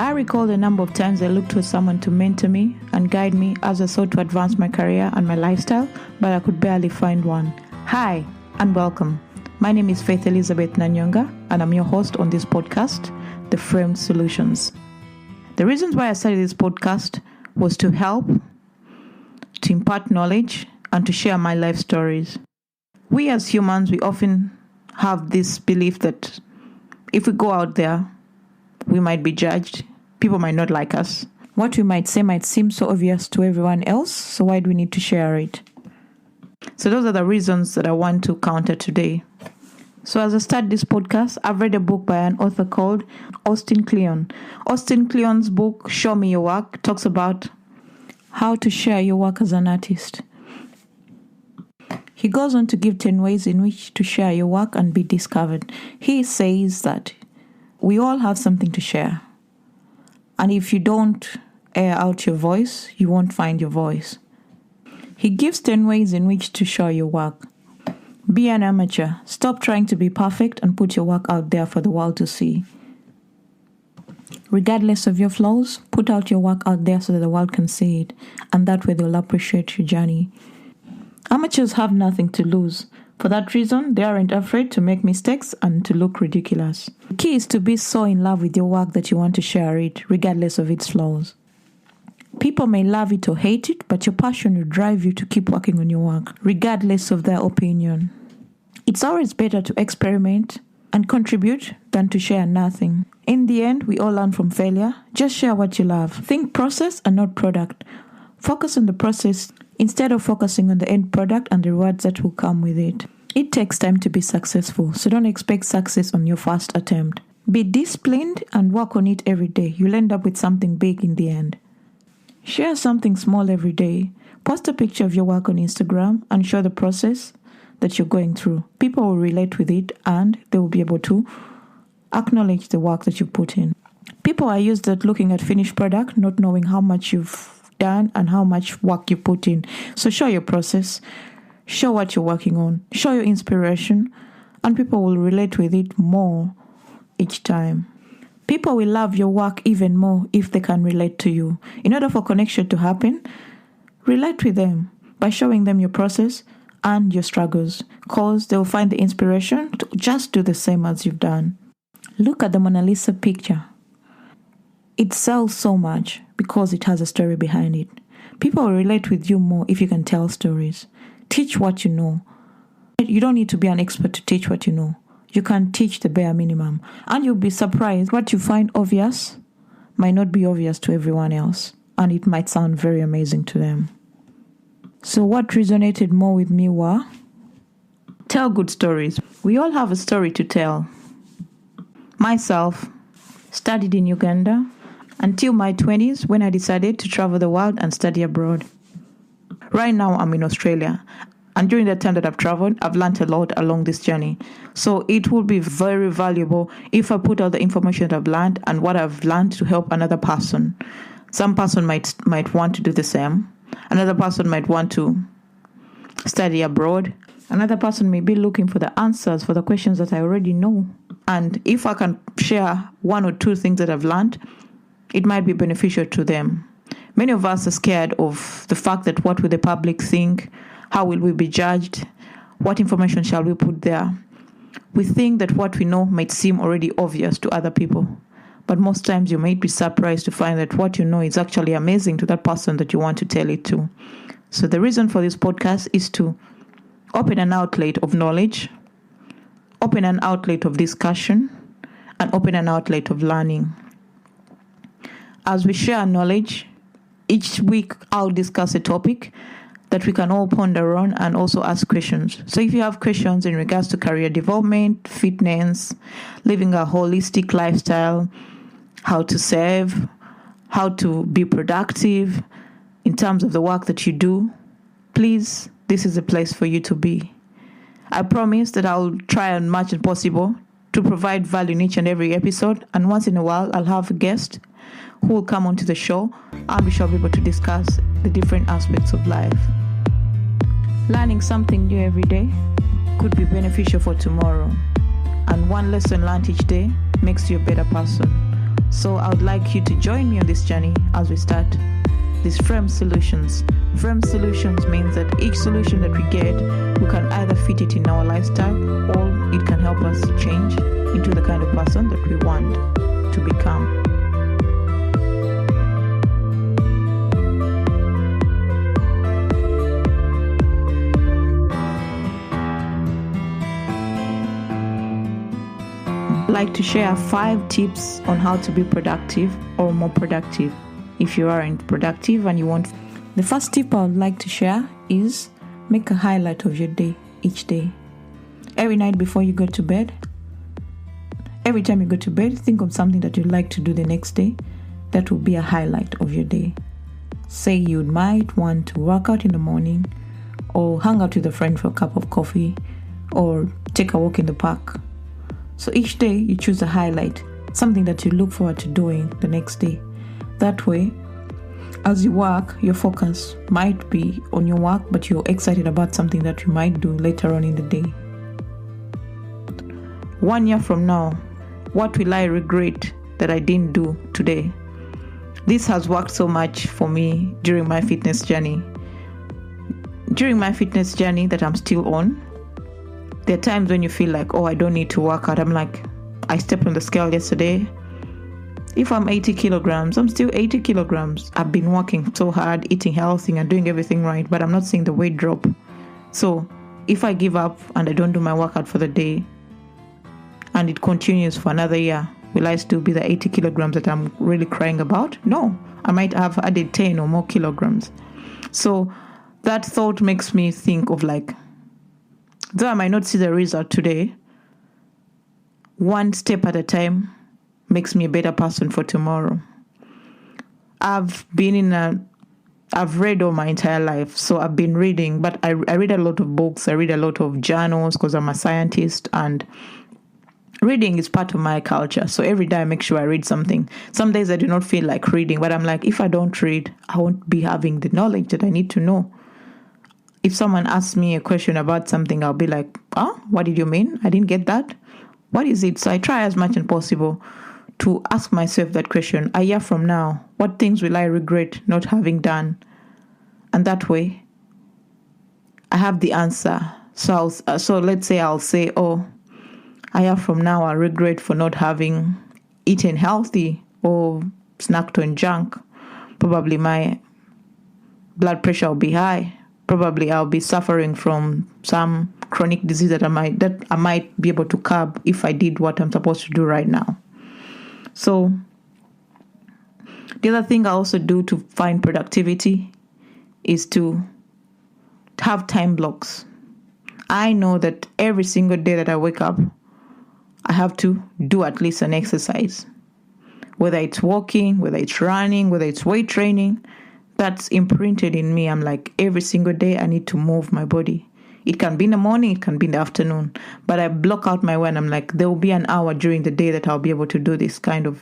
I recall the number of times I looked for someone to mentor me and guide me as I sought to advance my career and my lifestyle, but I could barely find one. Hi, and welcome. My name is Faith Elizabeth Nanyonga, and I'm your host on this podcast, The Framed Solutions. The reasons why I started this podcast was to help, to impart knowledge, and to share my life stories. We as humans, we often have this belief that if we go out there, we might be judged. People might not like us. What we might say might seem so obvious to everyone else, so why do we need to share it? So those are the reasons that I want to counter today. So as I start this podcast, I've read a book by an author called Austin Kleon. Austin Kleon's book, Show Me Your Work, talks about how to share your work as an artist. He goes on to give 10 ways in which to share your work and be discovered. He says that we all have something to share. And if you don't air out your voice, you won't find your voice. He gives 10 ways in which to show your work. Be an amateur. Stop trying to be perfect and put your work out there for the world to see. Regardless of your flaws, put out your work out there so that the world can see it. And that way they'll appreciate your journey. Amateurs have nothing to lose. For that reason, they aren't afraid to make mistakes and to look ridiculous. The key is to be so in love with your work that you want to share it, regardless of its flaws. People may love it or hate it, but your passion will drive you to keep working on your work, regardless of their opinion. It's always better to experiment and contribute than to share nothing. In the end, we all learn from failure. Just share what you love. Think process and not product. Focus on the process instead of focusing on the end product and the rewards that will come with it. It takes time to be successful, so don't expect success on your first attempt. Be disciplined and work on it every day. You'll end up with something big in the end. Share something small every day. Post a picture of your work on Instagram and show the process that you're going through. People will relate with it and they will be able to acknowledge the work that you put in. People are used at looking at finished product, not knowing how much you've done and how much work you put in. So show your process, show what you're working on, show your inspiration, and people will relate with it more each time. People will love your work even more if they can relate to you. In order for connection to happen, relate with them by showing them your process and your struggles, because they will find the inspiration to just do the same as you've done. Look at the Mona Lisa picture. It sells so much because it has a story behind it. People will relate with you more if you can tell stories. Teach what you know. You don't need to be an expert to teach what you know. You can teach the bare minimum. And you'll be surprised what you find obvious might not be obvious to everyone else. And it might sound very amazing to them. So what resonated more with me were, tell good stories. We all have a story to tell. Myself studied in Uganda until my 20s when I decided to travel the world and study abroad. Right now I'm in Australia, and during the time that I've traveled, I've learned a lot along this journey. So it will be very valuable if I put out the information that I've learned and what I've learned to help another person. Some person might want to do the same. Another person might want to study abroad. Another person may be looking for the answers for the questions that I already know. And if I can share one or two things that I've learned, it might be beneficial to them. Many of us are scared of the fact that what will the public think? How will we be judged? What information shall we put there? We think that what we know might seem already obvious to other people. But most times you might be surprised to find that what you know is actually amazing to that person that you want to tell it to. So the reason for this podcast is to open an outlet of knowledge, open an outlet of discussion, and open an outlet of learning. As we share knowledge, each week I'll discuss a topic that we can all ponder on and also ask questions. So if you have questions in regards to career development, fitness, living a holistic lifestyle, how to save, how to be productive in terms of the work that you do, please, this is the place for you to be. I promise that I'll try as much as possible to provide value in each and every episode, and once in a while I'll have a guest who will come onto the show and we shall be able to discuss the different aspects of life. Learning something new every day could be beneficial for tomorrow, and one lesson learned each day makes you a better person. So I would like you to join me on this journey as we start these frame solutions. Frame solutions means that each solution that we get, we can either fit it in our lifestyle or it can help us change into the kind of person that we want to become. I'd like to share 5 tips on how to be productive or more productive if you aren't productive and you want. The first tip I would like to share is make a highlight of your day each day. Every night before you go to bed, every time you go to bed, think of something that you'd like to do the next day. That will be a highlight of your day. Say you might want to work out in the morning, or hang out with a friend for a cup of coffee, or take a walk in the park. So each day you choose a highlight, something that you look forward to doing the next day. That way, as you work, your focus might be on your work, but you're excited about something that you might do later on in the day. 1 year from now, what will I regret that I didn't do today? This has worked so much for me during my fitness journey. During my fitness journey that I'm still on, there are times when you feel like, I don't need to work out. I'm like, I stepped on the scale yesterday. If I'm 80 kilograms, I'm still 80 kilograms. I've been working so hard, eating healthy and doing everything right, but I'm not seeing the weight drop. So if I give up and I don't do my workout for the day and it continues for another year, will I still be the 80 kilograms that I'm really crying about? No, I might have added 10 or more kilograms. So that thought makes me think of like, though I might not see the result today, one step at a time makes me a better person for tomorrow. I've read all my entire life, so I've been reading, but I read a lot of books, I read a lot of journals because I'm a scientist, and reading is part of my culture. So every day I make sure I read something. Some days I do not feel like reading, but I'm like, if I don't read, I won't be having the knowledge that I need to know. If someone asks me a question about something, I'll be like, what did you mean? I didn't get that. What is it? So I try as much as possible to ask myself that question. A year from now, what things will I regret not having done? And that way, I have the answer. So let's say I'll say, a year from now, I regret for not having eaten healthy or snacked on junk. Probably my blood pressure will be high. Probably I'll be suffering from some chronic disease that I might be able to curb if I did what I'm supposed to do right now. So the other thing I also do to find productivity is to have time blocks. I know that every single day that I wake up, I have to do at least an exercise. Whether it's walking, whether it's running, whether it's weight training, that's imprinted in me. I'm like, every single day I need to move my body. It can be in the morning, it can be in the afternoon. But I block out my way and I'm like, there will be an hour during the day that I'll be able to do this kind of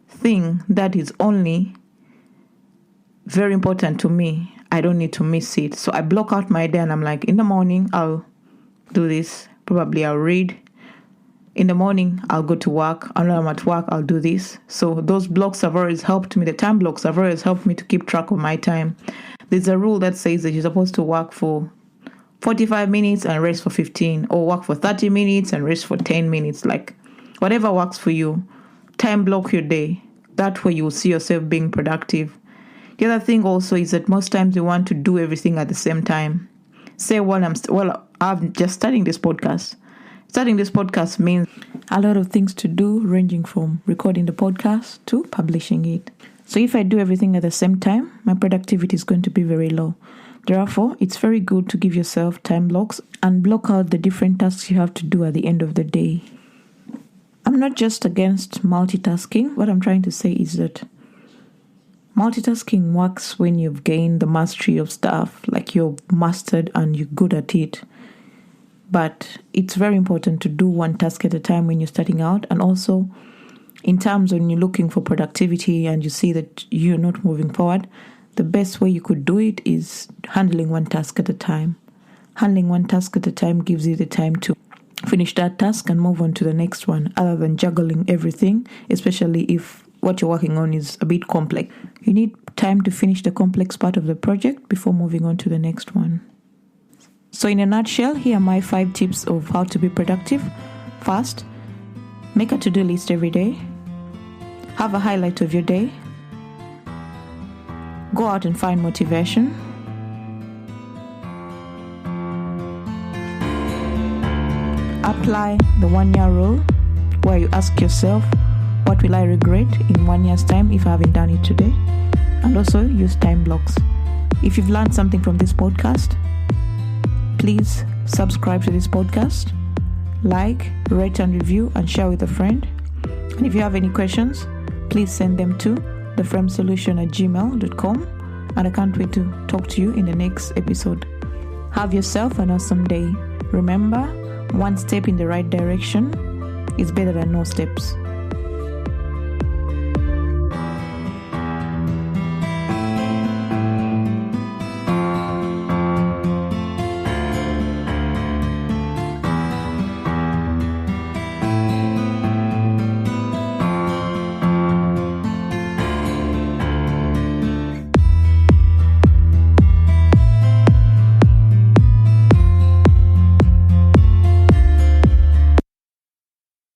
thing that is only very important to me. I don't need to miss it. So I block out my day and I'm like, in the morning, I'll do this. Probably I'll read. In the morning, I'll go to work. And when I'm at work, I'll do this. So those blocks have always helped me. The time blocks have always helped me to keep track of my time. There's a rule that says that you're supposed to work for 45 minutes and rest for 15, or work for 30 minutes and rest for 10 minutes. Like, whatever works for you, time block your day. That way you will see yourself being productive. The other thing also is that most times you want to do everything at the same time. Say, I'm just starting this podcast. Starting this podcast means a lot of things to do, ranging from recording the podcast to publishing it. So if I do everything at the same time, my productivity is going to be very low. Therefore, it's very good to give yourself time blocks and block out the different tasks you have to do at the end of the day. I'm not just against multitasking. What I'm trying to say is that multitasking works when you've gained the mastery of stuff, like you're mastered and you're good at it. But it's very important to do one task at a time when you're starting out. And also, in terms when you're looking for productivity and you see that you're not moving forward, the best way you could do it is handling one task at a time. Handling one task at a time gives you the time to finish that task and move on to the next one, other than juggling everything, especially if what you're working on is a bit complex. You need time to finish the complex part of the project before moving on to the next one. So in a nutshell, here are my 5 tips of how to be productive. First, make a to-do list every day. Have a highlight of your day. Go out and find motivation. Apply the 1-year rule, where you ask yourself, what will I regret in 1 year's time if I haven't done it today? And also use time blocks. If you've learned something from this podcast, please subscribe to this podcast, like, rate and review, and share with a friend. And if you have any questions, please send them to theframesolution@gmail.com. And I can't wait to talk to you in the next episode. Have yourself an awesome day. Remember, one step in the right direction is better than no steps.